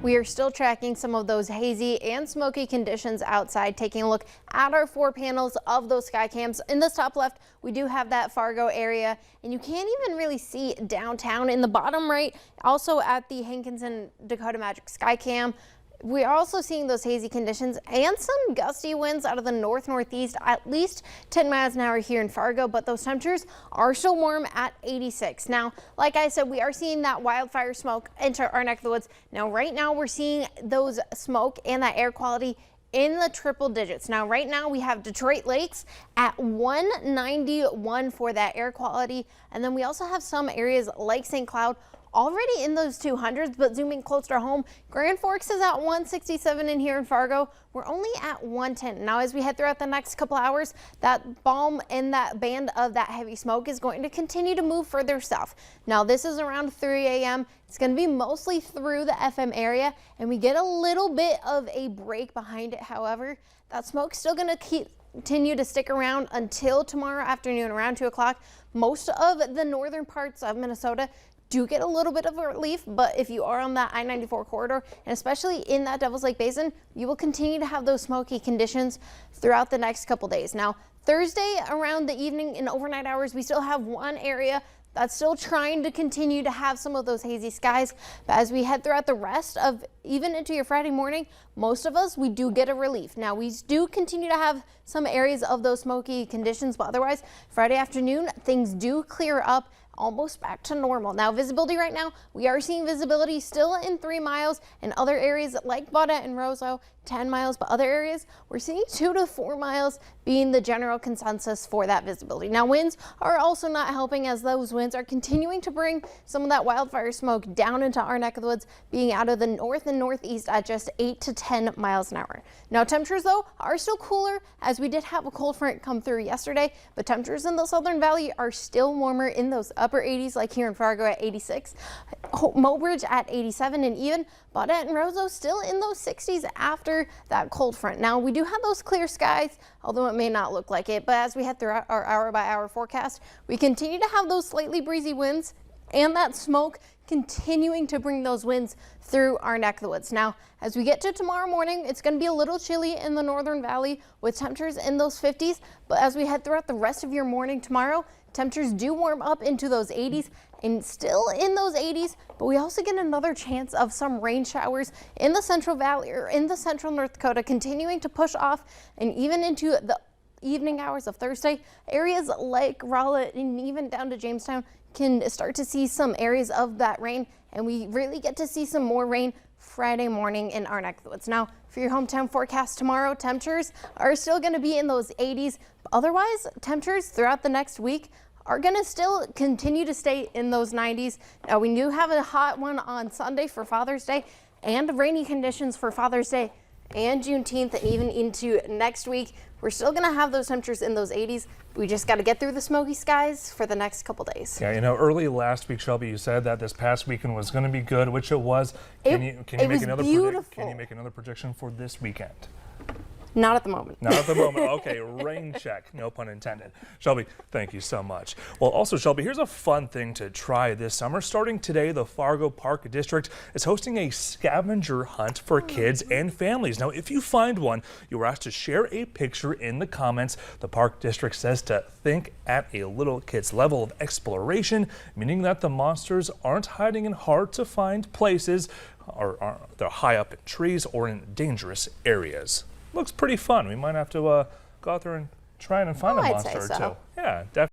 We are still tracking some of those hazy and smoky conditions outside, taking a look at our 4 panels of those sky cams. In this top left, we do have that Fargo area, and you can't even really see downtown. In the bottom right, also at the Hankinson Dakota Magic sky cam, we're also seeing those hazy conditions and some gusty winds out of the northeast, at least 10 miles an hour here in Fargo, but those temperatures are still warm at 86. Now, like I said, we are seeing that wildfire smoke enter our neck of the woods. Now, right now, we're seeing those smoke and that air quality in the triple digits. Now, right now, we have Detroit Lakes at 191 for that air quality, and then we also have some areas like St. Cloud already in those 200s, but zooming closer to home, Grand Forks is at 167, and here in Fargo, we're only at 110. Now, as we head throughout the next couple hours, that bomb and that band of that heavy smoke is going to continue to move further south. Now, this is around 3 a.m. It's going to be mostly through the FM area, and we get a little bit of a break behind it. However, that smoke's still going to continue to stick around until tomorrow afternoon around 2 o'clock. Most of the northern parts of Minnesota do get a little bit of a relief, but if you are on that I-94 corridor, and especially in that Devil's Lake Basin, you will continue to have those smoky conditions throughout the next couple days. Now, Thursday around the evening and overnight hours, we still have one area that's still trying to continue to have some of those hazy skies. But as we head throughout the rest of even into your Friday morning, most of us, we do get a relief. Now, we do continue to have some areas of those smoky conditions, but otherwise, Friday afternoon, things do clear up, almost back to normal. Now, visibility right now, we are seeing visibility still in 3 miles, and other areas like Baudette and Roseau, 10 miles, but other areas, we're seeing 2 to 4 miles being the general consensus for that visibility. Now, winds are also not helping, as those winds are continuing to bring some of that wildfire smoke down into our neck of the woods, being out of the north and northeast at just 8 to 10 miles an hour. Now, temperatures, though, are still cooler, as we did have a cold front come through yesterday, but temperatures in the Southern Valley are still warmer in those upper 80s, like here in Fargo at 86, Mobridge at 87, and even Baudette and Roseau still in those 60s after that cold front. Now, we do have those clear skies, although it may not look like it, but as we head through our hour-by-hour forecast, we continue to have those slightly breezy winds and that smoke continuing to bring those winds through our neck of the woods. Now, as we get to tomorrow morning, it's going to be a little chilly in the Northern Valley with temperatures in those 50s, but as we head throughout the rest of your morning tomorrow, temperatures do warm up into those 80s and still in those 80s, but we also get another chance of some rain showers in the Central Valley or in the central North Dakota, continuing to push off and even into the evening hours of Thursday. Areas like Rowlett and even down to Jamestown can start to see some areas of that rain, and we really get to see some more rain Friday morning in our neck of the woods. Now, for your hometown forecast tomorrow, temperatures are still going to be in those 80s. Otherwise, temperatures throughout the next week are going to still continue to stay in those 90s. Now, we do have a hot one on Sunday for Father's Day and rainy conditions for Father's Day and Juneteenth, and even into next week. We're still going to have those temperatures in those 80s. We just got to get through the smoky skies for the next couple days. Yeah, you know, early last week, Shelby, you said that this past weekend was going to be good, which it was. Can you make another prediction for this weekend? Not at the moment. Not at the moment. Okay, rain check. No pun intended. Shelby, thank you so much. Well, also, Shelby, here's a fun thing to try this summer. Starting today, the Fargo Park District is hosting a scavenger hunt for kids and families. Now, if you find one, you're asked to share a picture in the comments. The Park District says to think at a little kid's level of exploration, meaning that the monsters aren't hiding in hard-to-find places, or they're high up in trees or in dangerous areas. Looks pretty fun. We might have to go out there and try and find a monster or two. Yeah, definitely.